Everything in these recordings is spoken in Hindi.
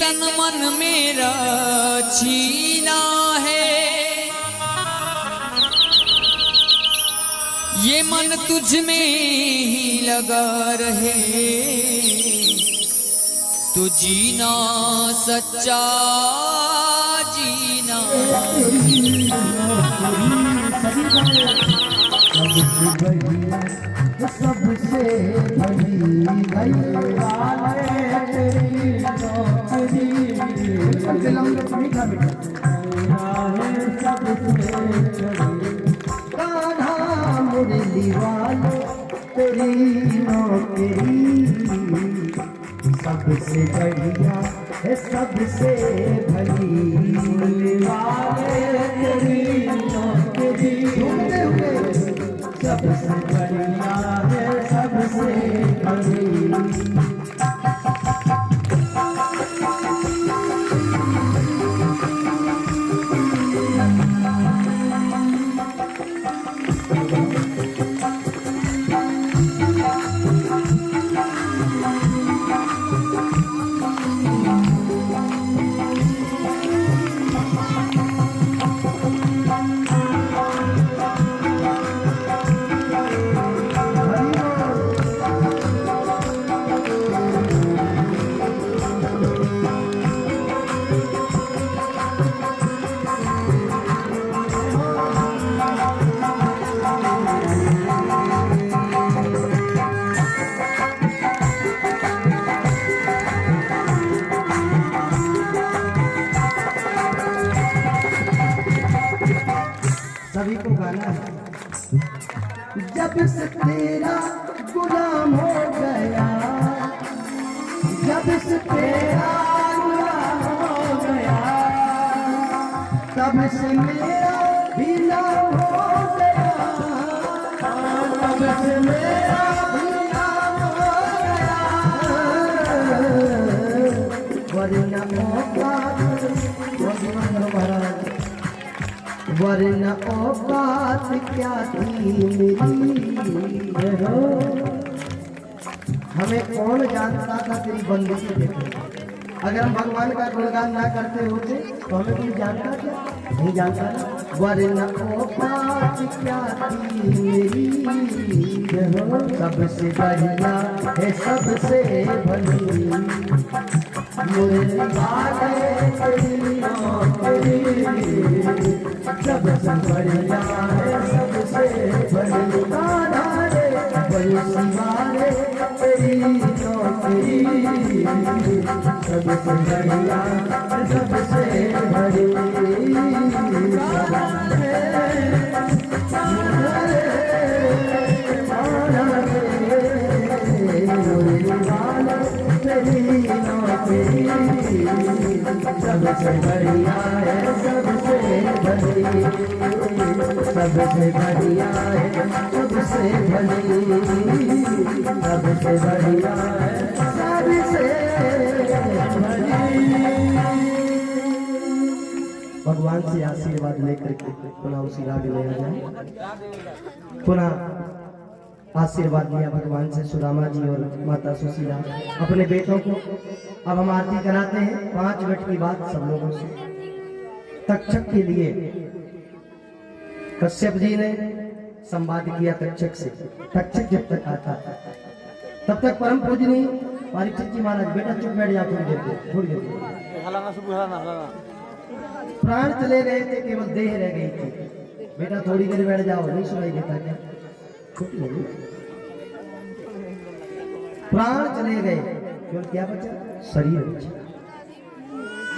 तन मन मेरा छीना है, ये मन तुझ में ही लगा रहे, तो जीना सच्चा जीना। सबसे बड़ी कान्हा मुरली वाले तेरी नौकरी सबसे बढ़िया है, सबसे भली वाले तेरी नौकरी सबसे बढ़िया है, सबसे भली। सभी को गाना है। जब से तेरा गुलाम हो गया, जब से तेरा गुलाम हो गया, तब से मेरा भी नाम हो गया, तब से मेरा भी नाम हो गया। वरना वरना औकात क्या थी मेरी हो। हमें कौन जानता था तेरी बंदगी देखो। अगर हम भगवान का गुणगान ना करते होते तो हमें कोई जानता क्या? नहीं जानता ना। वरना औकात क्या थी मेरी हो, सबसे बढ़िया है, सबसे भली मुरली वाले तेरी नौकरी सबसे बढ़िया है, सबसे भली। कान्हा रे बंसी वाले तेरी नौकरी सबसे बढ़िया है, सबसे भली। सबसे बढ़िया है, सबसे भली, सबसे बढ़िया है, सबसे भली, सबसे बढ़िया है, सबसे भली। भगवान से आशीर्वाद लेकर के पुनः उसी राग में आ जाए। पुनः आशीर्वाद लिया भगवान से सुदामा जी और माता सुशीला अपने बेटों को। अब हम आरती कराते हैं। 5 मिनट की बात सब लोगों से। तक्षक के लिए कश्यप जी ने संवाद किया तक्षक से। तक्षक जब तक आता तब तक परम पूजनीय परीक्षित जी महाराज, बेटा चुप बैठ जाओ, थोड़ी देर प्राण चले गए थे, केवल देह रह गई थी। बेटा थोड़ी देर बैठ जाओ, नहीं सुनाई देता क्या? प्राण चले गए, केवल क्या बचा? शरीर बचा।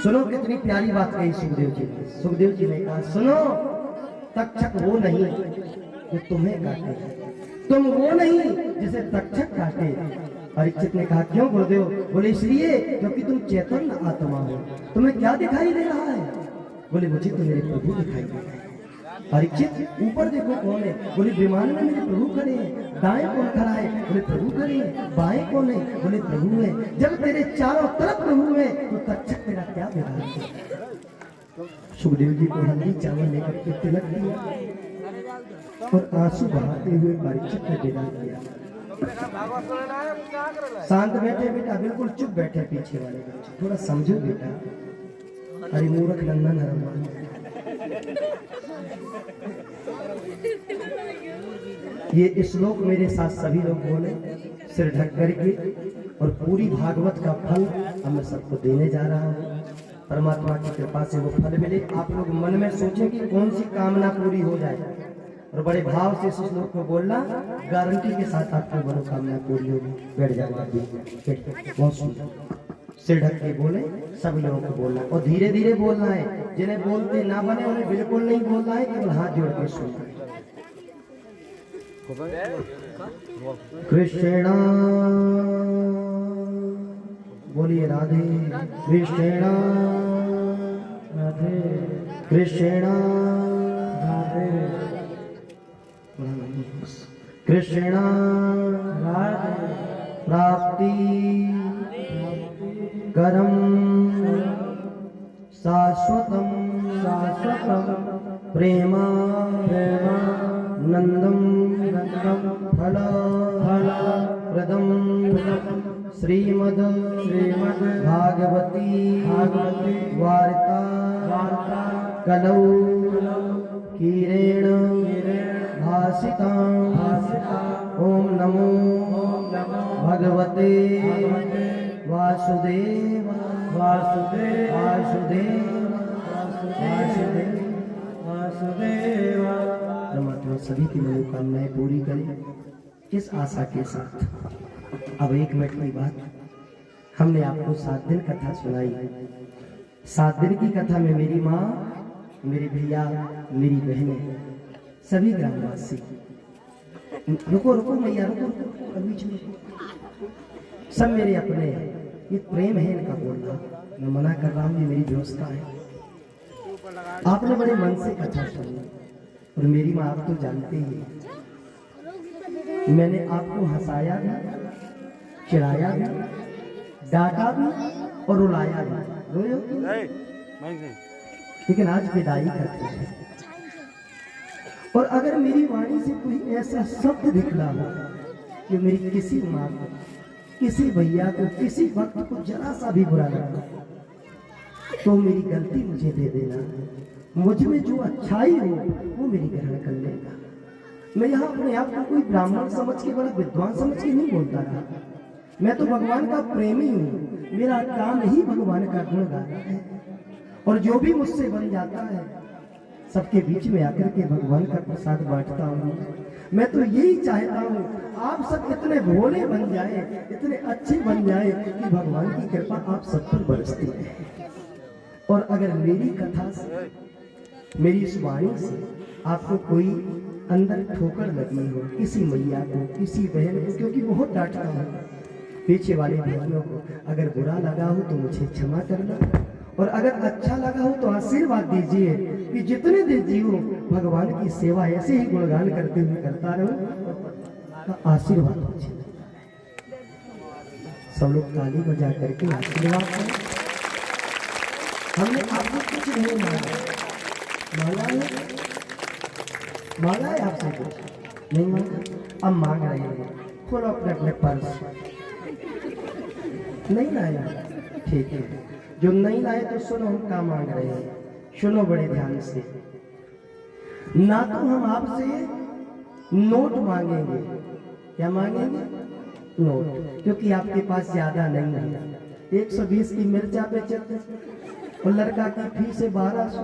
सुनो कितनी प्यारी बात कही सुखदेव जी ने। सुखदेव जी ने कहा, सुनो तक्षक वो नहीं जो तुम्हें काटे, तुम वो नहीं जिसे तक्षक काटे। परीक्षित ने कहा, क्यों गुरुदेव? बोले इसलिए क्योंकि तुम चैतन्य आत्मा हो। तुम्हें क्या दिखाई दे रहा है? बोले मुझे तो मेरे प्रभु दिखाई दे रहे हैं। परीक्षित ऊपर देखो कौन है? बोले विमान में मेरे प्रभु खड़े हैं। दाएं कौन खड़ा है? बोले प्रभु खड़े हैं। बाएं कौन है? बोले प्रभु है। जब तेरे चारों तरफ प्रभु है तो तक्षक तेरा क्या बिगाड़? सुखदेव जी को हल्दी चावल लेकर के तिलक दिया और आंसू बहाते हुए परीक्षित ने विदा किया। शांत बैठे बेटा, बिल्कुल चुप बैठे पीछे वाले बच्चे, थोड़ा समझो बेटा। अरे मूर्ख नंदन हरमान, ये श्लोक मेरे साथ सभी लोग बोले सिर ढक करके, और पूरी भागवत का फल अब मैं सबको देने जा रहा हूँ। परमात्मा की कृपा से वो फल मिले। आप लोग मन में सोचें कि कौन सी कामना पूरी हो जाए, और बड़े भाव से इस श्लोक को बोलना, गारंटी के साथ आपकी मनोकामना पूरी होगी। बैठ जाओ आप भी, बहुत सुंदर सिर ढक के बोले, सब लोगों को बोलना, और धीरे धीरे बोलना है। जिन्हें बोलते ना बने उन्हें बिल्कुल नहीं बोलना है, केवल हाथ जोड़ के सुनना है। कृष्णा बोलिए राधे कृष्णा, राधे कृष्णा, राधे कृष्णा, राधे प्राप्ति करम शाश्वतम प्रेमा नंदम फल प्रदम श्रीमद भागवती वार्ता कलौ कीरेण भासिता। ओम नमो भगवते वासुदेव वासुदेव वासुदेव वासुदेव। परमात्मा सभी की मनोकामनाएं पूरी करे, किस आशा के साथ। अब 1 मिनट की बात, हमने आपको 7 दिन कथा सुनाई। 7 दिन की कथा में मेरी माँ, मेरे भैया, मेरी बहनें, सभी ग्रामवासी, रुको रुको मैया रुको, बीच में सब मेरे अपने। ये प्रेम है इनका बोलना, मैं मना कर रहा हूँ, ये मेरी व्यवस्था है। आपने बड़े मन से कथा सुनी, और मेरी माँ आप तो जानते ही, मैंने आपको हंसाया भी, चिढ़ाया भी, डांटा भी और रुलाया भी। रोए हो? लेकिन आज विदाई करते हैं, और अगर मेरी वाणी से कोई ऐसा शब्द निकला हो कि मेरी किसी माँ को, किसी भैया को, किसी वक्त को जरा सा भी बुरा लगा, तो मेरी गलती मुझे दे देना। मुझ में जो अच्छाई हो वो मेरी ग्रहण कर लेगा। मैं यहाँ अपने आप को कोई ब्राह्मण समझ के, बड़ा विद्वान समझ के नहीं बोलता रहा। मैं तो भगवान का प्रेमी हूँ, मेरा काम ही भगवान का गुण गाना है, और जो भी मुझसे बन जाता है सबके बीच में आकर के भगवान का प्रसाद बांटता हूँ। मैं तो यही चाहता हूँ आप सब इतने भोले बन जाए, इतने अच्छे बन जाए कि भगवान की कृपा आप सब पर बरसती है। और अगर मेरी कथा से, मेरी इस वाणी से आपको कोई अंदर ठोकर लगी हो, किसी मैया को, किसी बहन को, क्योंकि बहुत डांटता हूँ पीछे वाले भाइयों को, अगर बुरा लगा हो तो मुझे क्षमा करना, और अगर अच्छा लगा हो तो आशीर्वाद दीजिए कि जितने दिन जीवो भगवान की सेवा ऐसे ही गुणगान करते हुए करता रहूं, तो आशीर्वाद मुझे मिलता है। सब लोग ताली बजा करके आशीर्वाद करें। हमने आपको कुछ नहीं मांगा, मांगा है आपसे कुछ नहीं मांगा, अब मांग रहे हैं। खोलो अपने अपने पर्स। नहीं लाया, ठीक है। जो नहीं लाए तो सुनो हम क्या मांग रहे हैं, सुनो बड़े ध्यान से। ना तो हम आपसे नोट मांगेंगे, क्या मांगेंगे? नोट, क्योंकि आपके पास ज्यादा नहीं है। 120 की मिर्चा बेचते और लड़का की फीस है 1200।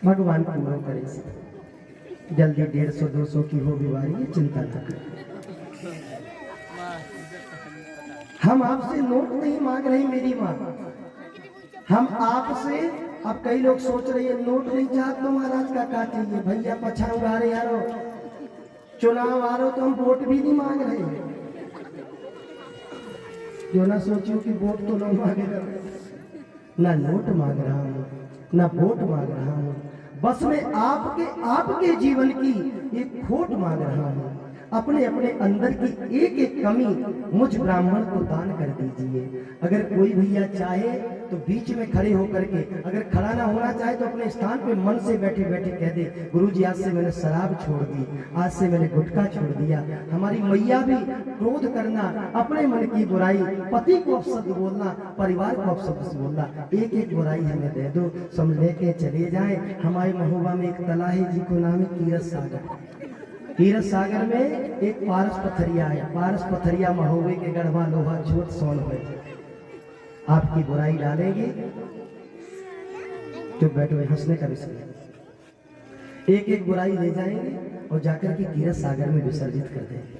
भगवान पूरा करे, जल्दी 150-200 की हो बीमारी, ये चिंता न करें। हम आपसे नोट नहीं मांग रहे मेरी माँ, हम आपसे, अब कई लोग सोच रहे हैं नोट नहीं चाहते तो महाराज का चाहिए। भैया पछाऊ आ रहे यारो, चुनाव आ रहे तो हम वोट भी नहीं मांग रहे। जो ना सोचो कि वोट तो लोग मांगे, ना नोट मांग रहा हूँ, ना वोट मांग रहा हूँ, बस मैं आपके जीवन की एक खोट मांग रहा हूँ। अपने अपने अंदर की एक एक कमी मुझ ब्राह्मण को दान कर दीजिए। अगर कोई भैया चाहे तो बीच में खड़े होकर के, अगर खड़ा ना होना चाहे तो अपने स्थान पे मन से बैठे बैठे कह दे, गुरुजी आज से मैंने शराब छोड़ दी, आज से मैंने गुटखा छोड़ दिया। हमारी मैया भी क्रोध करना, अपने मन की बुराई, पति को अपशब्द बोलना, परिवार को अपशब्द बोलना, एक एक बुराई हमें दे दो, सब लेके चले जाएं। हमारे महोबा में एक तला है, जी को नाम है तीरथ सागर। तीरथ सागर में एक पारस पथरिया है, पारस पथरिया महोबे के गढ़वा लोहा छोट सोन है। आपकी बुराई डालेंगे तो बैठो, हंसने का विषय, एक एक बुराई ले जाएंगे और जाकर के तीरथ सागर में विसर्जित कर देंगे।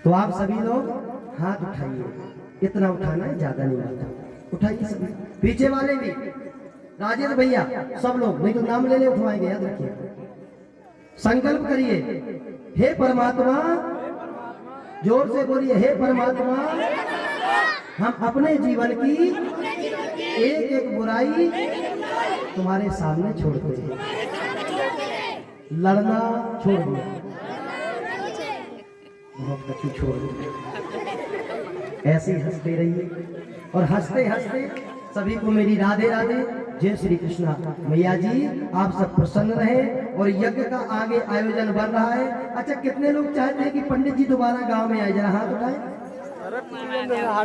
तो आप सभी लोग हाथ उठाइए, इतना उठाना है, ज्यादा नहीं उठाना, उठाइए सभी, पीछे वाले भी, राजेश भैया सब लोग, नहीं तो नाम ले ले उठवाएंगे, याद रखिए। संकल्प करिए, हे परमात्मा, जोर से बोलिए, हे परमात्मा, हम अपने जीवन की एक एक बुराई तुम्हारे सामने छोड़ते हैं। लड़ना छोड़ दिया, बहुत बच्ची छोड़ दिया, ऐसे ही हंसते रहिए और हंसते हंसते सभी को मेरी राधे राधे, जय श्री कृष्णा। मैया जी आप सब प्रसन्न रहे और यज्ञ का आगे आयोजन बढ़ रहा है। अच्छा, कितने लोग चाहते हैं कि पंडित जी दोबारा गांव में आए? जरा हाथ उठाएं।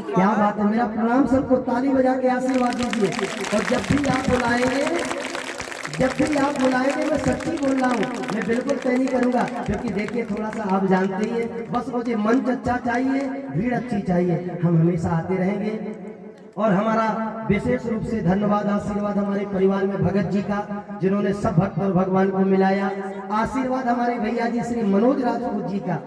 क्या बात है, मेरा प्रणाम सबको, ताली बजा के आशीर्वाद दीजिए। और जब भी आप बुलाएंगे मैं सच्ची बोल रहा हूँ, मैं बिल्कुल तय नहीं करूंगा, क्योंकि देखिए थोड़ा सा आप जानते ही हैं, बस मुझे मंच अच्छा चाहिए, भीड़ अच्छी चाहिए, हम हमेशा आते रहेंगे। और हमारा विशेष रूप से धन्यवाद आशीर्वाद हमारे परिवार में भगत जी का, जिन्होंने सब भक्त और भगवान को मिलाया। आशीर्वाद हमारे भैया जी श्री मनोज राजपूत जी का,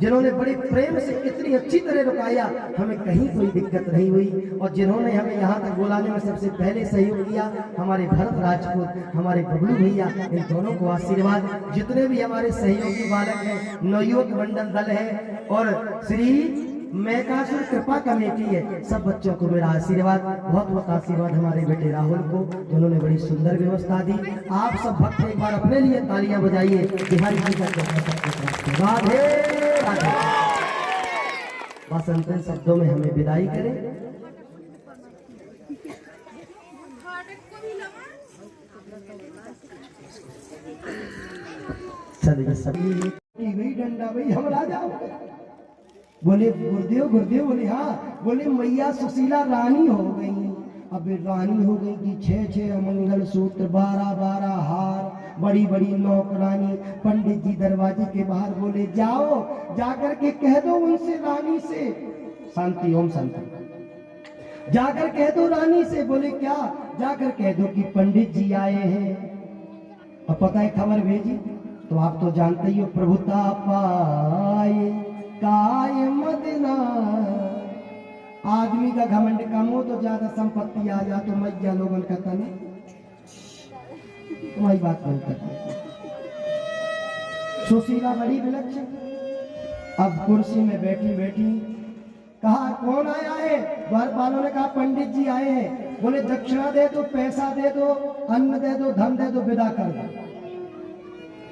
जिन्होंने बड़े प्रेम से इतनी अच्छी तरह रुकाया, हमें कहीं कोई दिक्कत नहीं हुई। और जिन्होंने हमें यहाँ तक बुलाने में सबसे पहले सहयोग किया, हमारे भरत राजपूत, हमारे बबलू भैया, इन दोनों को आशीर्वाद। जितने भी हमारे सहयोगी बालक हैं, नवयुवक मंडल दल है और श्री मैकासुर कृपा कमेटी है, सब बच्चों को मेरा आशीर्वाद, बहुत बहुत आशीर्वाद हमारे बेटे राहुल को, जिन्होंने बड़ी सुंदर व्यवस्था दी। आप सब भक्त एक बार अपने लिए तालियां बजाइए, बिहारी जी का राधे राधे। बस अंतिम शब्दों में हमें विदाई करें। चलिए सभी डंडा भाई हम राजा बोले, गुरुदेव गुरुदेव, बोले हाँ, बोले मैया सुशीला रानी हो गई। अब रानी हो गई कि 6 मंगल सूत्र, 12 हार, बड़ी बड़ी नौकरानी। पंडित जी दरवाजे के बाहर बोले, जाओ जाकर के कह दो उनसे, रानी से, शांति ओम शांति, जाकर कह दो रानी से। बोले क्या? जाकर कह दो कि पंडित जी आए हैं। और पता है खबर भेजी, तो आप तो जानते ही हो, प्रभुता पाए काय मदना। आदमी का घमंड कम हो तो ज्यादा संपत्ति आ जा तो मैया लोगन का तने तुम्हारी बात नहीं करते। सुशीला बड़ी विलक्षण, अब कुर्सी में बैठी बैठी कहा, कौन आया है? द्वारपालों ने कहा, पंडित जी आए हैं। बोले दक्षिणा दे दो, पैसा दे दो, अन्न दे दो, धन दे दो, विदा कर दो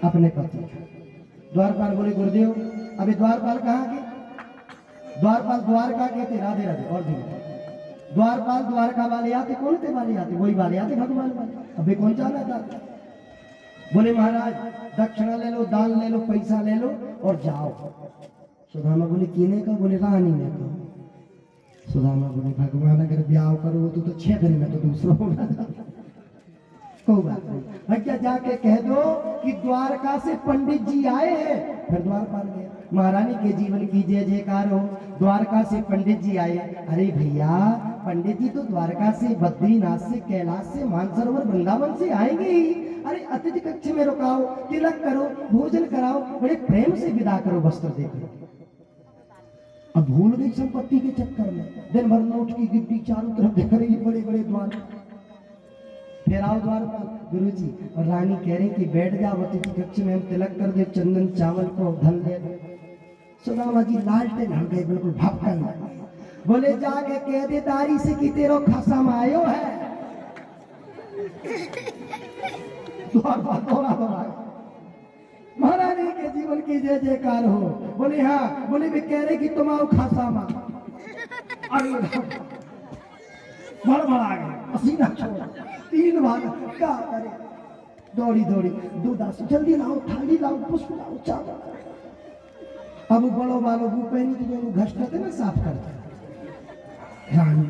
अपने पति। द्वारपाल बोले, गुरुदेव अभी द्वारपाल कहाँ के? द्वारपाल द्वारका के थे, राधे राधे। और भी द्वारपाल द्वारका वाले आते, कौन थे वाले आते? वही वाले आते, भगवान वाले। अभी कौन जाना था? बोले महाराज दक्षिणा ले लो, दान ले लो, पैसा ले लो और जाओ। सुदामा बोले किने का? बोले रानी ने कहा। सुदामा बोले भगवान अगर ब्याह करो तो 6 दिन में तो दूसरा होगा, कोई बात नहीं। भैया जाके कह दो कि द्वारका से पंडित जी आए हैं। फिर द्वारपाल गया, महारानी के जीवन की जय जयकार हो। द्वारका से पंडित जी आए। अरे भैया पंडित जी तो द्वारका से, बद्रीनाथ से, कैलाश से, मानसरोवर वृंदावन से आएंगे ही। अरे अतिथि कक्ष में रुकाओ, तिलक करो, भोजन कराओ, बड़े प्रेम से विदा करो, वस्त्र देकर। अब भूल गई संपत्ति के चक्कर में, दिन भर नोट की गिट्टी चारों तरफ दिख रही, बड़े बड़े द्वार। फिर आओ द्वारपाल, गुरु जी और रानी कह रही कि बैठ जाओ अतिथि कक्ष में, हम तिलक कर दे, चंदन चावल को धन दे दे। सुदामा जी लालटेन हट गए, बिल्कुल भपकन। बोले जाके कह दे दारी से कि तेरो खसम आयो है। द्वारपाल दौड़ा महारानी के जीवन की जय जयकार हो। बोले हाँ, बोले वे कह रहे कि तुम आओ खासा माँ। अरे बड़बड़ा गए, पसीना छोड़ा, 3 बार क्या करे, दौड़ी दौड़ी दूधास जल्दी लाओ, थाली लाओ, पुष्प लाओ, चावल। अब बड़ो बालो भूपेनी की जो घस करते ना साफ करते। रानी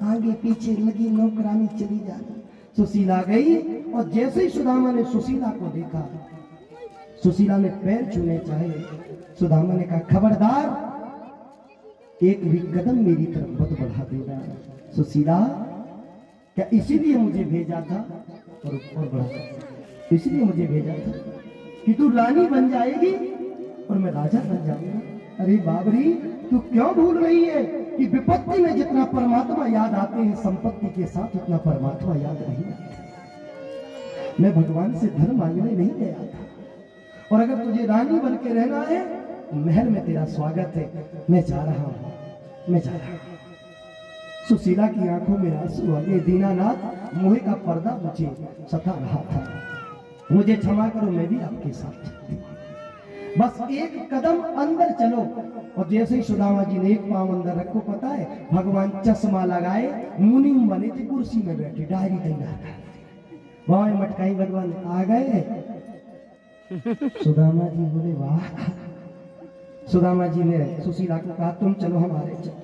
आगे पीछे लगी नौकरानी चली जा रही। सुशीला गई और जैसे ही सुदामा ने सुशीला को देखा, सुशीला ने पैर छूने चाहे, सुदामा ने कहा खबरदार, एक भी कदम मेरी तरफ मत बढ़ा देना। सुशीला, क्या इसीलिए मुझे भेजा था? और बढ़ा, इसलिए मुझे भेजा था कि तू रानी बन जाएगी और मैं राजा बन जाऊंगा। अरे बाबरी, तू क्यों भूल रही है कि विपत्ति में जितना परमात्मा याद आते हैं, संपत्ति के साथ उतना परमात्मा याद नहीं आता। मैं भगवान से धन मांगने नहीं गया था, और अगर तुझे रानी बन के रहना है, महल में तेरा स्वागत है। मैं जा रहा हूं, मैं जा रहा हूं। सुशीला की आंखों में आंसू आ गए। दीनानाथ, मोह का पर्दा मुझे सता रहा था, मुझे क्षमा करो, मैं भी आपके साथ चलती हूं। बस एक कदम अंदर चलो। और जैसे ही सुदामा जी ने एक पांव अंदर रखो, पता है भगवान चश्मा लगाए, मुनीम बने थे, कुर्सी में बैठे, डायरी तैयार कर, वहां मटकाई, भगवान आ गए। सुदामा जी बोले वाह। सुदामा जी ने सुशीला को कहा तुम चलो हमारे, चलो।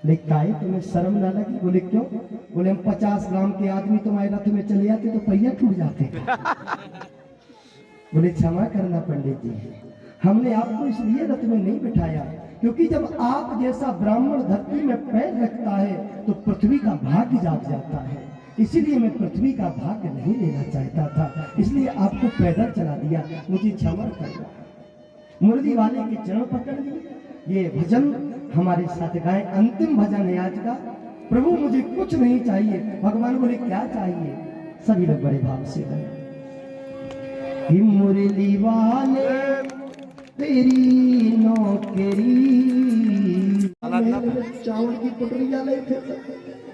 लेकिन काहे, तुम्हें शर्म ना लगी? बोले क्यों? बोले हम 50 ग्राम के आदमी तुम्हारे रथ में चले जाते तो पहिया टूट जाते। बोले क्षमा करना पंडित जी, हमने आपको इसलिए रथ में नहीं बिठाया क्योंकि जब आप जैसा ब्राह्मण धरती में पैर रखता है तो पृथ्वी का भाग्य जाग जाता है। इसीलिए मैं पृथ्वी का भाग्य नहीं लेना चाहता था, इसलिए आपको पैदल चला दिया, मुझे क्षमा करना। मुरली वाले के चरण पकड़ लिए। ये भजन हमारे साथ गाए, अंतिम भजन है आज का। प्रभु मुझे कुछ नहीं चाहिए। भगवान बोले क्या चाहिए? सभी लोग बड़े भाव से गाए। मुरली वाले तेरी नौकरी, चावल की पुटरिया ले थे,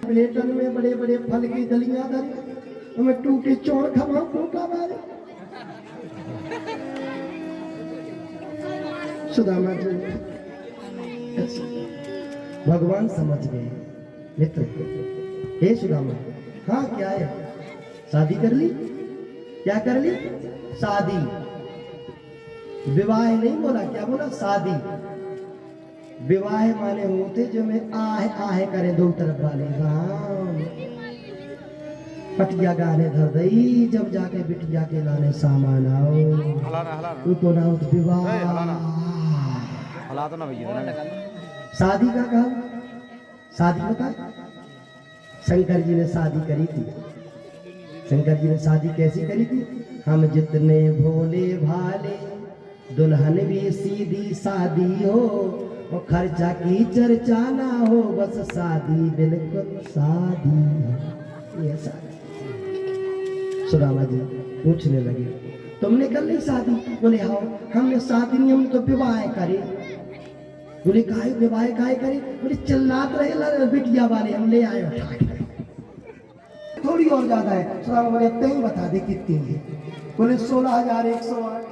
प्लेटन में बड़े बड़े फल की दलियां धरी, मैं टूटे चौड़ खवा टूटा मारे। सुदामा जी भगवान समझ गए। मित्र, हे सुदामा, हाँ क्या है? शादी कर ली? क्या कर ली? शादी। विवाह नहीं बोला, क्या बोला? शादी। विवाह माने होते जो में आहे करे दो तरफ वाले, राम पटिया गाने धर दई, जब जाके बिटिया के लाने सामान आओ, तू तो ना विवाह। शादी का कहा, शादी बता। शंकर जी ने शादी करी थी। शंकर जी ने शादी कैसी करी थी? हम जितने भोले भाले, दुल्हन भी सीधी सादी हो, और खर्चा की चर्चा ना हो, बस शादी बिल्कुल शादी। ये शादी। सुदामा जी पूछने लगे तुमने कर ली शादी? बोले हाँ हमने शादी नहीं, हम तो विवाह करे। बोले काहे विवाह काहे करे? बोले चिल्लात रहे बिटिया वाले, हम ले आए उठा के। थोड़ी और ज्यादा है। सुदामा बोले इतने ही बता दे कितनी है? बोले 16,108।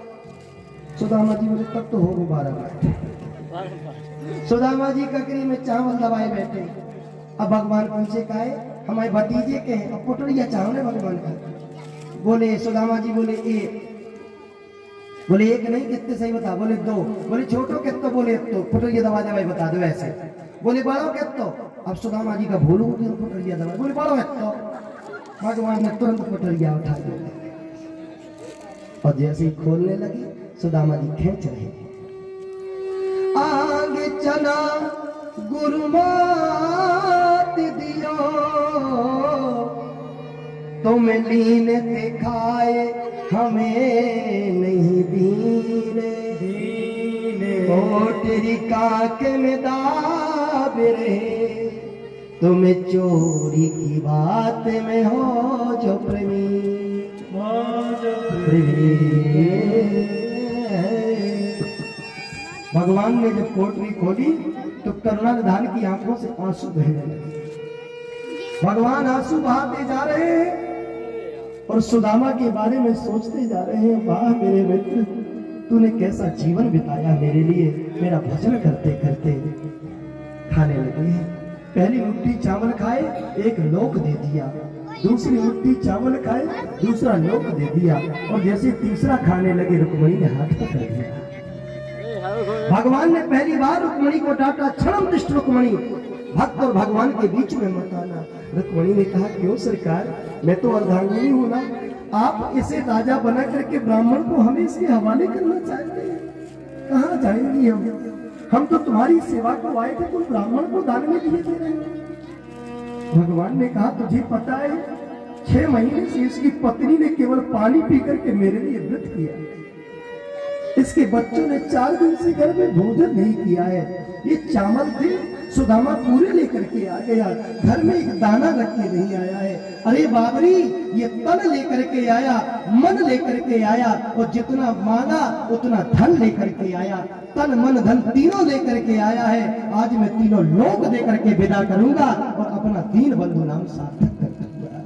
सुदामा जी बोले तब तो हो 12 सुदामा जी ककरी में चावल दबाए बैठे। अब भगवान पूछे काहे? हमारे भतीजे के हैं, अब पुटरिया चावल भगवान का। बोले सुदामा जी बोले एक। बोले एक नहीं, कितने सही बता? बोले 2। बोले छोटो कितो? बोले तो पुटरिया दबा दे भाई, बता दो ऐसे। बोले बड़ो कितो? अब सुदामा जी का भूल हो गया, पुटरिया दबा। बोले बड़ो कितो? भगवान ने तुरंत पुटरिया उठा दिया, और जैसे ही खोलने लगी सुदामा जी खींच रहे। आगे चला गुरुमात दियो, तुम लीन दिखाए हमें नहीं दीने, ओ तेरी काक में दाब रहे, तुम चोरी की बात में हो जो प्रेमी, भगवान ने जब कोटरी खोली तो करुणा निधान की आंखों से आंसू बहने लगे। भगवान आंसू बहाते जा रहे हैं और सुदामा के बारे में सोचते जा रहे हैं। वाह मेरे मित्र, तूने कैसा जीवन बिताया मेरे लिए। मेरा भजन करते करते खाने लगे हैं। पहली मुट्ठी चावल खाए, एक लोक दे दिया। दूसरी मुट्ठी चावल खाए, दूसरा लोक दे दिया। और जैसे तीसरा खाने लगे, रुक्मणी ने हाथ पकड़ लिया। भगवान ने पहली बार रुक्मणी को डांटा, क्षणम तिष्ठ रुक्मणी, भक्त और भगवान के बीच में मत आना। रुक्मणी ने कहा, क्यों सरकार, मैं तो अर्धांगिनी हूं ना, आप इसे राजा बना करके ब्राह्मण को हमें इसके हवाले करना चाहते हैं। कहाँ जाएंगी हम तो तुम्हारी सेवा को आए थे, तुम ब्राह्मण को दान में दिए थे। भगवान ने कहा, तुझे पता है 6 महीने से इसकी पत्नी ने केवल पानी पी करके मेरे लिए व्रत किया। इसके बच्चों ने 4 दिन से घर में भोजन नहीं किया है। ये चावल थे, सुदामा पूरे लेकर के आ गया, घर में एक दाना रख के नहीं आया है। अरे बाबरी, ये तन लेकर के आया, मन लेकर के आया, और जितना मांगा उतना धन लेकर के आया। तन मन धन तीनों लेकर के आया है। आज मैं तीनों लोक देकर के विदा करूंगा और अपना दीन बंधु नाम सार्थक कर दूंगा।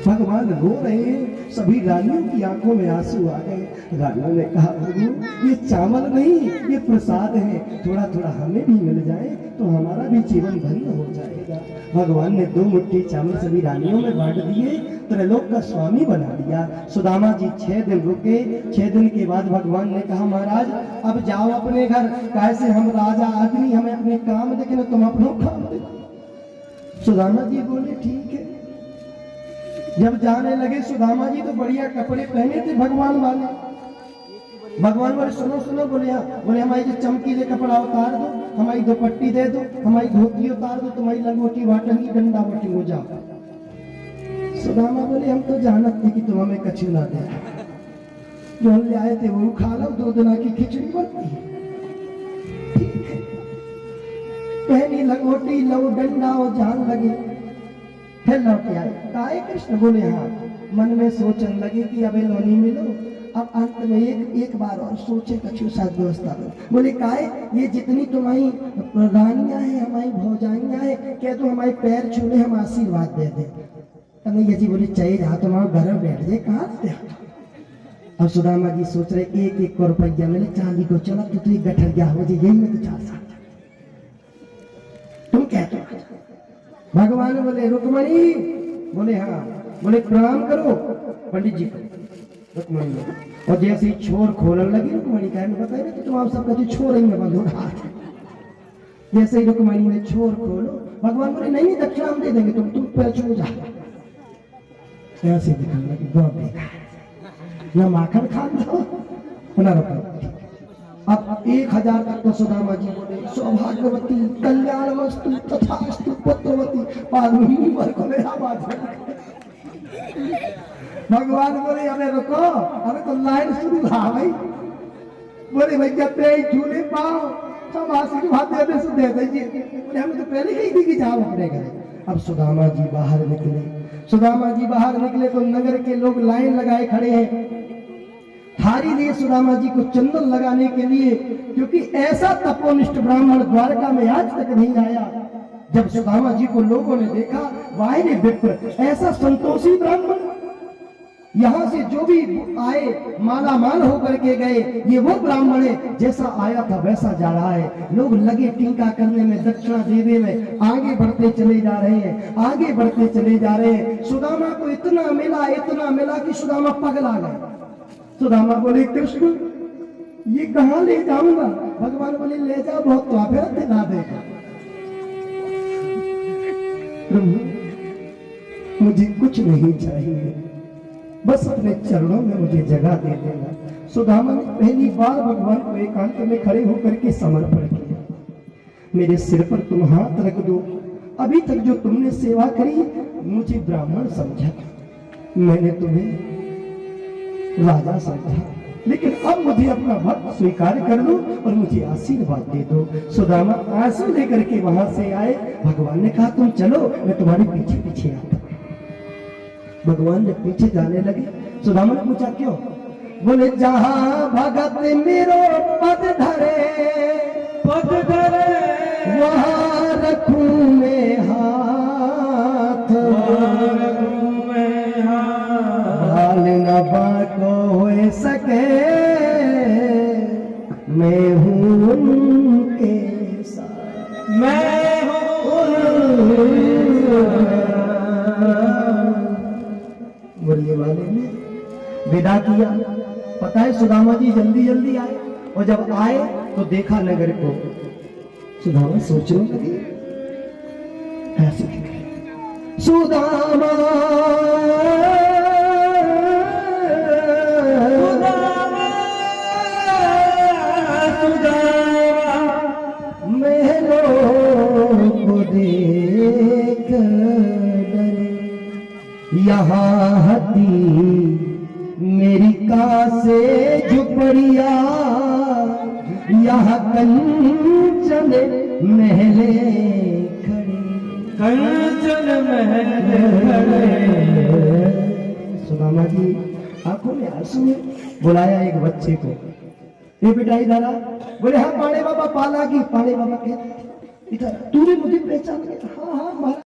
भगवान रो रहे हैं, सभी रानियों की आंखों में आंसू आ गए। रानियों ने कहा, प्रभु ये चावल नहीं, ये प्रसाद है, थोड़ा थोड़ा हमें भी मिल जाए तो हमारा भी जीवन धन्य हो जाएगा। भगवान ने 2 मुट्ठी चावल सभी रानियों में बांट दिए, त्रैलोक का स्वामी बना दिया। सुदामा जी 6 दिन रुके। 6 दिन के बाद भगवान ने कहा, महाराज अब जाओ अपने घर, कैसे हम राजा आदमी, हमें अपने काम देखे, तुम अपना काम देखो। सुदामा जी बोले, ठीक है। जब जाने लगे सुदामा जी तो बढ़िया कपड़े पहने थे भगवान वाले। भगवान बोले, सुनो सुनो, बोले हमारी जो चमकीले कपड़ा उतार दो, हमारी दुपट्टी दे दो, हमारी धोती उतार दो, तुम्हारी लंगोटी वाटंगी डंडा वटी हो जाओ। सुदामा बोले, हम तो जानत थे कि तुम हमें कछु ना दे, जो हम ले आए थे वो खा लो, 2 दिन की खिचड़ी बनती है। ठीक है, पहनी लंगोटी लो, डंडा और जान लगे, फिर लौट आए। काहे कृष्ण? बोले हाँ। मन में सोचने लगे कि अबे लोनी मिलो, अब अंत में एक बार और सोचे कछु साथ व्यवस्था दो। बोले काहे? ये जितनी तुम्हारी रानियां हैं, हमारी भौजाइयां हैं, क्या तो हमारे पैर छूने हम आशीर्वाद दे दे। कन्हैया जी बोले, चाहिए जहाँ तुम्हारा घर बैठ जाए, कहाँ से? अब सुदामा जी सोच रहे 1-1 रुपया मिले, चांदी को चला तो एक गठर गया हो जाए, यही में तो 4 साल तुम कहते हो। भगवान बोले, रुक्मणी, बोले हाँ। बोले प्रणाम करो पंडित जी को। रुक्मणी और जैसे ही छोर खोलने लगी, रुक्मणी कहने बताए ना कि तुम आप सबका जो छोर ही में बंद हो रहा है। जैसे ही रुक्मणी ने छोर खोलो, भगवान बोले, नहीं दक्षिणा हम दे देंगे, तुम पैर छू जाओ। ऐसे दिखने लगी, बहुत देखा ना माखन खान दो ना रुपये। अब 1000 तक तो सुदामा जी बोले, सौभाग्यवती कल्याणमस्तु तथास्तु पुत्रवती पालूमर को मेरा बात। भगवान बोले, अबे रुको, अबे तो लाइन शुरू रहा भाई। बोले भैया पे झूले पाओ, सब आशीर्वाद देने से दे दीजिए। बोले हमें तो पहले कही थी कि जाओ अपने घर। अब सुदामा जी बाहर निकले। सुदामा जी बाहर निकले तो नगर के लोग लाइन लगाए खड़े हैं, थारी लिए सुदामा जी को चंदन लगाने के लिए, क्योंकि ऐसा तपोनिष्ठ ब्राह्मण द्वारका में आज तक नहीं आया। जब सुदामा जी को लोगों ने देखा, वाह रे विप्र, ऐसा संतोषी ब्राह्मण, यहाँ से जो भी आए माला माल होकर के गए, ये वो ब्राह्मण है, जैसा आया था वैसा जा रहा है। लोग लगे टीका करने में, दक्षिणा देने में, आगे बढ़ते चले जा रहे हैं, आगे बढ़ते चले जा रहे हैं। सुदामा को इतना मिला कि सुदामा पगला गया। सुदामा बोले, कृष्ण ये कहाँ ले जाऊंगा? भगवान बोले, ले जाओ, बहुत तो फिर दिला देगा। प्रभु मुझे कुछ नहीं चाहिए, बस अपने चरणों में मुझे जगह दे देना। सुदामा ने पहली बार भगवान को एकांत में खड़े होकर के समर्पण किया। मेरे सिर पर तुम हाथ रख दो। अभी तक जो तुमने सेवा करी, मुझे ब्राह्मण समझा, मैंने तुम्हें राजा समझा, लेकिन अब मुझे अपना भक्त स्वीकार कर लो और मुझे आशीर्वाद दे दो। सुदामा आंसू लेकर के वहां से आए। भगवान ने कहा, तुम चलो, मैं तुम्हारे पीछे पीछे आता। भगवान जब पीछे जाने लगे, सुदामा ने पूछा क्यों? बोले, जहां भगत मेरो पद धरे वहां रखूं मैं हाथ, बाल न बाको हो सके विदा किया। पता है सुदामा जी जल्दी जल्दी आए, और जब आए तो देखा नगर को। सुदामा सोचने लगे, ऐसे दिख रहे सुदामा देख डरे, यहाँ हती मेरी कासे झुपड़िया, यहाँ कंचन महले खड़े, कंचन महले खड़े। सुदामा जी आंखों में आंसू में बुलाया एक बच्चे को, ये बेटा इधर आ। बोले हाँ पाणे बाबा पाला की। पाणे बाबा कहते इधर, तूने मुझे पहचान लिया? हाँ हाँ महाराज।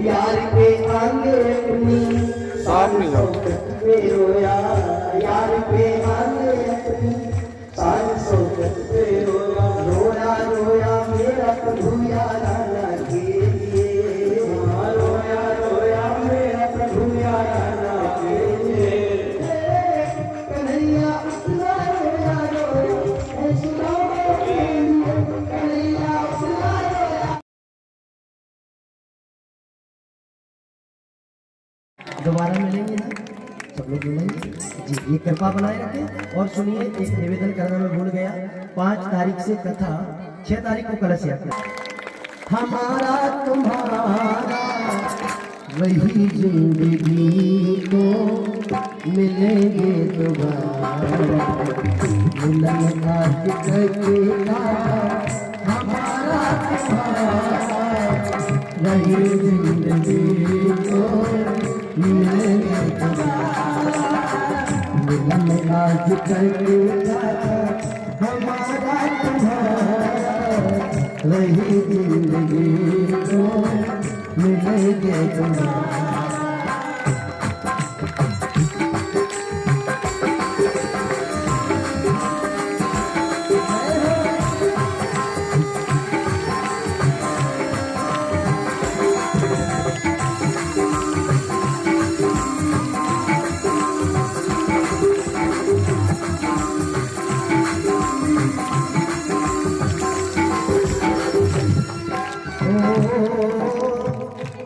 यार के आगे अपनी सामने रोया, यार के आगे अपनी सारी सोचत रोया, रोया रोया मेरा प्रभु यारा के लिए, रोया रोया मेरा प्रभु यारा के लिए। कन्हैया दोबारा मिलेंगे ना, सब लोग मिलेंगे जी। ये कृपा बनाए रखें। और सुनिए, एक निवेदन करना मैं भूल गया, 5 तारीख से कथा, 6 तारीख को कलश यात्रा। हमारा तुम्हारा वही जिंदगी को मिलेंगे दोबारा, मिलन आज करेगा हमारा तुम्हारा वही जिंदगी को मिलेंगे दोबारा, मिलन आज करेगा हमारा तुम्हारा वही जिंदगी को मिलेंगे दोबारा।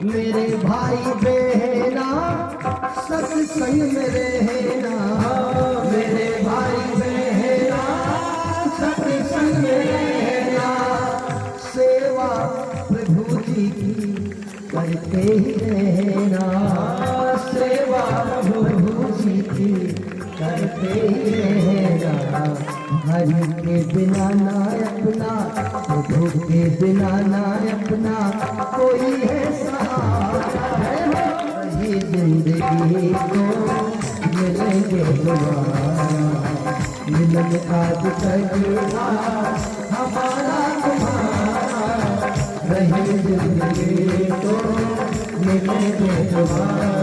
मेरे भाई बहना सत्संग में रहना, मेरे भाई बहना सत्संग में रहना, सेवा प्रभु जी की करते ही रहना, सेवा प्रभु जी की करते ही रहना। हरि के बिना ना अपना, प्रभु के बिना ना अपना कोई है सहारा, वही जिंदगी को मिलेंगे दोबारा, मिलन आज करेगा हमारा तुम्हारा, वही जिंदगी को मिलेंगे दोबारा।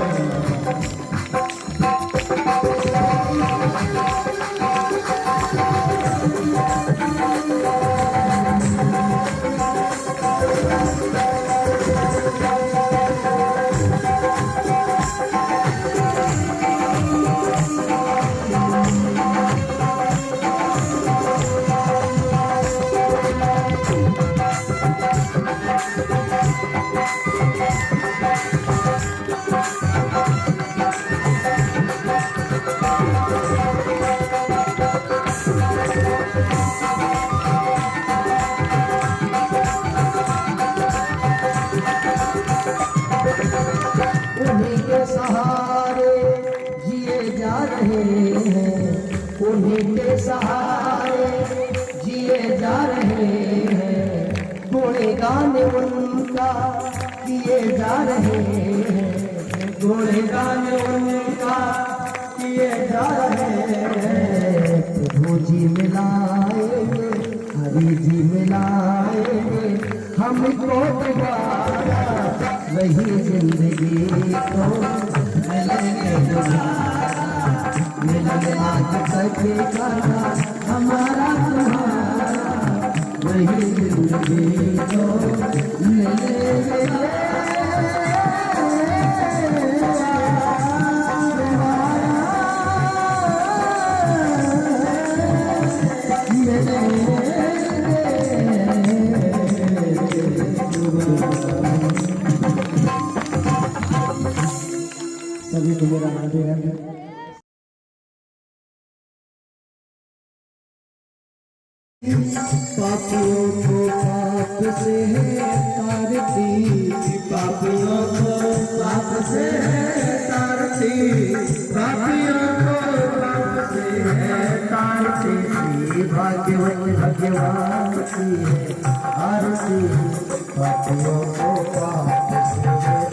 उन्हीं के सहारे जिए जा रहे हैं, उन्हीं के सहारे जिए जा रहे हैं, घोड़े गाने उनका किए जा रहे हैं, घोड़े गाने उनका किए जा रहे हैं। प्रभु जी मिलाएंगे, हरि जी मिलाएंगे हमको दोबारा, वही जिंदगी को मिलेंगे दोबारा, मिलन आज करेगा हमारा तुम्हारा, वही जिंदगी को मिलेंगे। पापियों को पाप से तारती, पापियों को पाप से तारती, पापियों को पाप से तारती, भाग्यवत भगवान की है आरती, पापियों को पाप से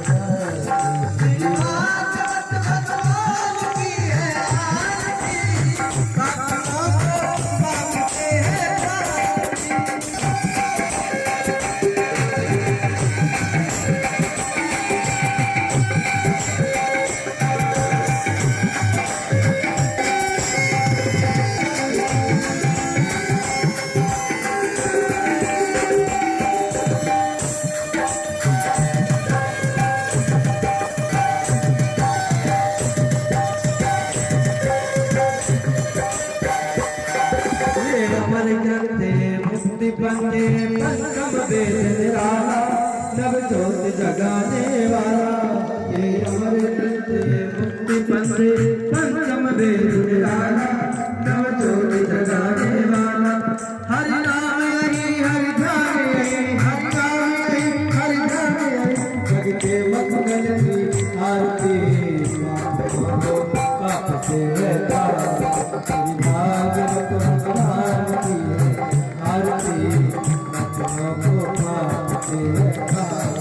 तारती। मुक्ति बंदे पंचम वेद निराला, नव ज्योत जगाने वाला, ये अमर ग्रंथ मुक्ति बंदे पंचम वेद निराला, नव ज्योत जगाने वाला, हरि नाम यही हरि ध्यान यही, हरि नाम यही हरि ध्यान यही, जग के मंगल की आरती, पाप से है भागवत भगवान की आरती, पापियों को पाप से है तारती,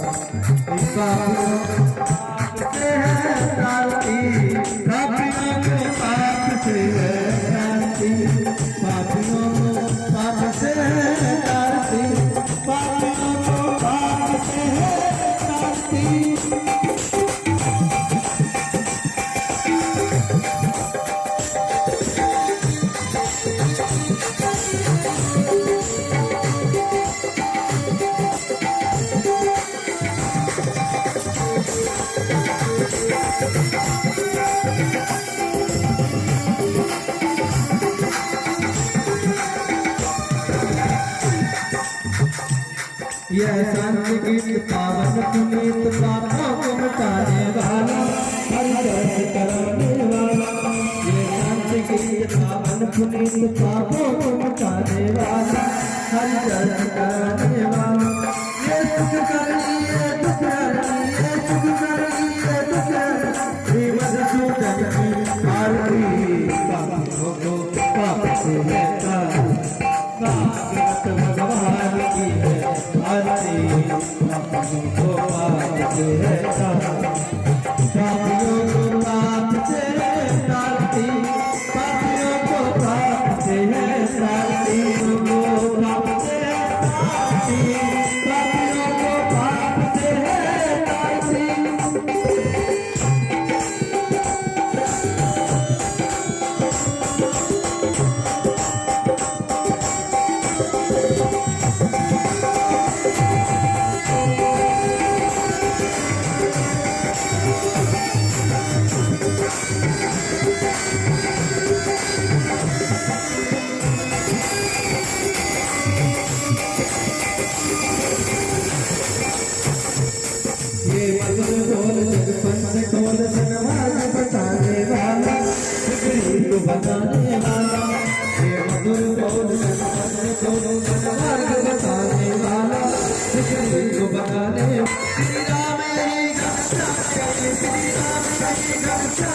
पापियों को पाप से है तारती, पापियों को पाप से है तारती, पापियों को पाप से है तारती। यह शांति गीत पावन पुनीत, पापों को मिटाने वाला, हरि दर्श कराने वाला, यह शांति गीत पावन पुनीत, पापों को मिटाने वाला, हरि दर्श कराने वाला, ये सुख कर लिए दुख हर लिए, सुख कर लिए दुख हर, श्री मधुसूदन की आरती, पापों को पाप से है भागवत भगवान की है आरती, पापियों को पाप से है पापियों को पाप से तारती, पापियों को पाप से है तारती, पाप से तारती, पापियों को पाप से है तारती। बताने वाला, ये मधुर बोल मार्ग बताने वाला, श्री को बताने, श्री राम यही गमचा श्री राम यही गमचा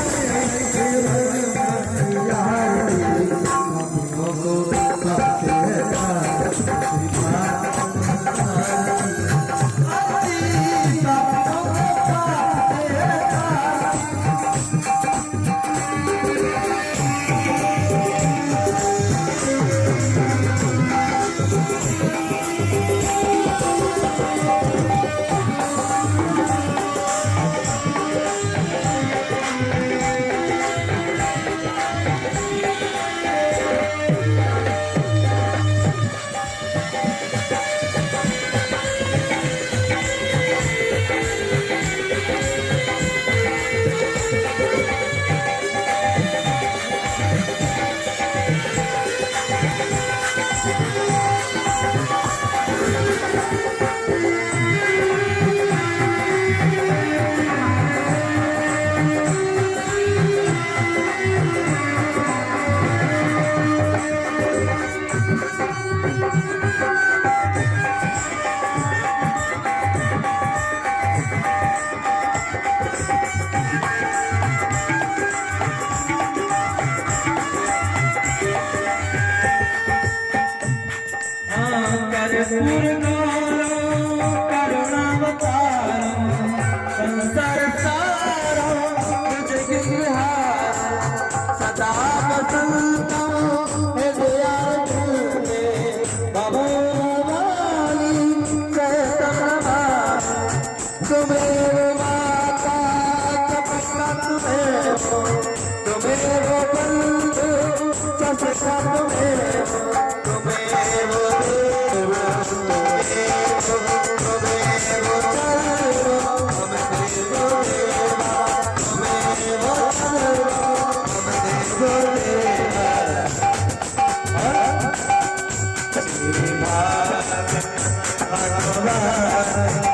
पुकारूं संसार सारा तुझे गिरहार सदा बसंता है दया तूने भवानी सहस्रमा तुम्हें माता चपका तुम्हें वो बंधु चसका तुम्हें वो देव तुम्हें वो चलो हम देवो देवा तुम्हें वो चलो हम देवो देवा श्री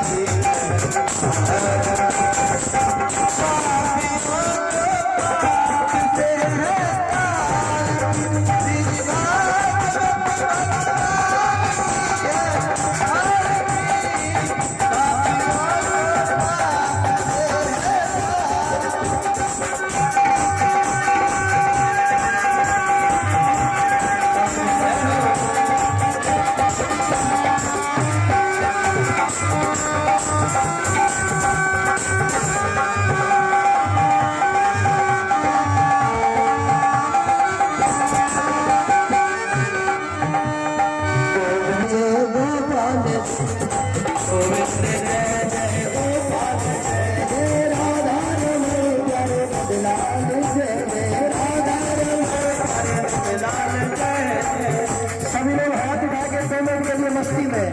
सभी लोग हाथ उठा के सोने के लिए मस्ती में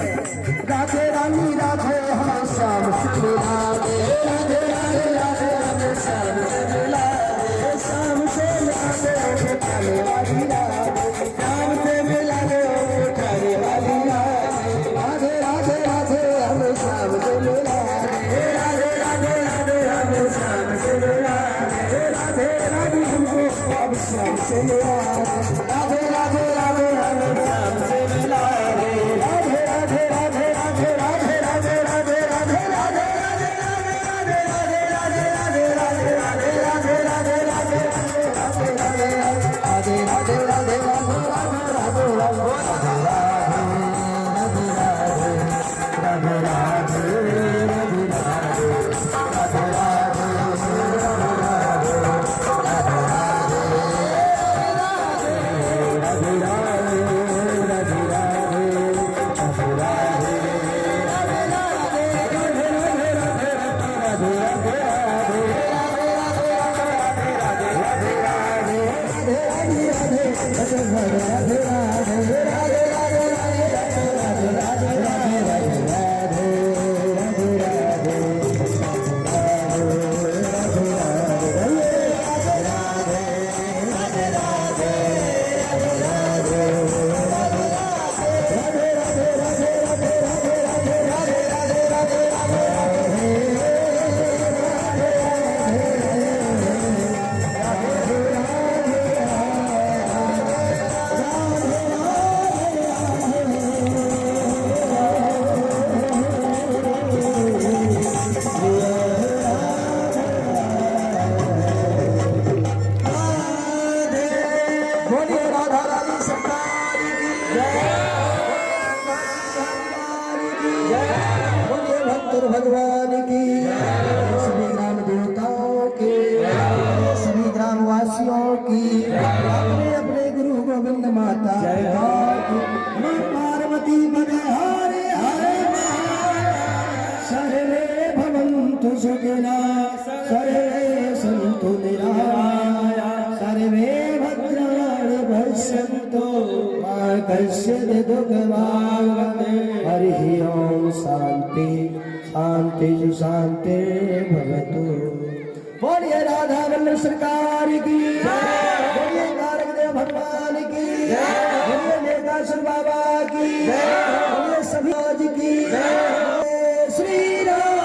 राधे रानी राधे हम श्याम से मिला दे राधे राधे राधे हम श्याम से मिला दे श्याम से मिला दे उठाने वाली राधे श्याम से मिला दे उठाने वाली राधे राधे राधे हम श्याम से मिला दे राधे राधे राधे हम श्याम से मिला दे राधे राधे हमको अब श्याम से मिला राधे राधे राधे हम श्याम से मिला रे राधे राधे राधे राधे राधे राधे राधे राधे राधे भगवान की सभी ग्राम देवताओं की सभी ग्रामवासियों की अपने अपने गुरु गोविंद माता मां पार्वती पदे हरे हरे सर्वे भवन्तु सुखिनः सर्वे सन्तु निरामयाः सर्वे भद्राणि पश्यन्तु मा कश्चित् दुःखभाग् हरिः ओम शांति शांति शांति भवतु। बोलिए राधा वल्लभ सरकार की, बोलिए तारक देव भगवान की, बोलिए नेकासुर बाबा की, बोलिए सभी जी की, श्री राम।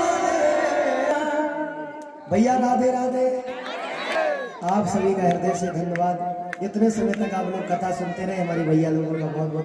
भैया राधे राधे। आप सभी का हृदय से धन्यवाद। इतने समय तक आप लोग कथा सुनते रहे, हमारे भैया लोगों का बहुत बहुत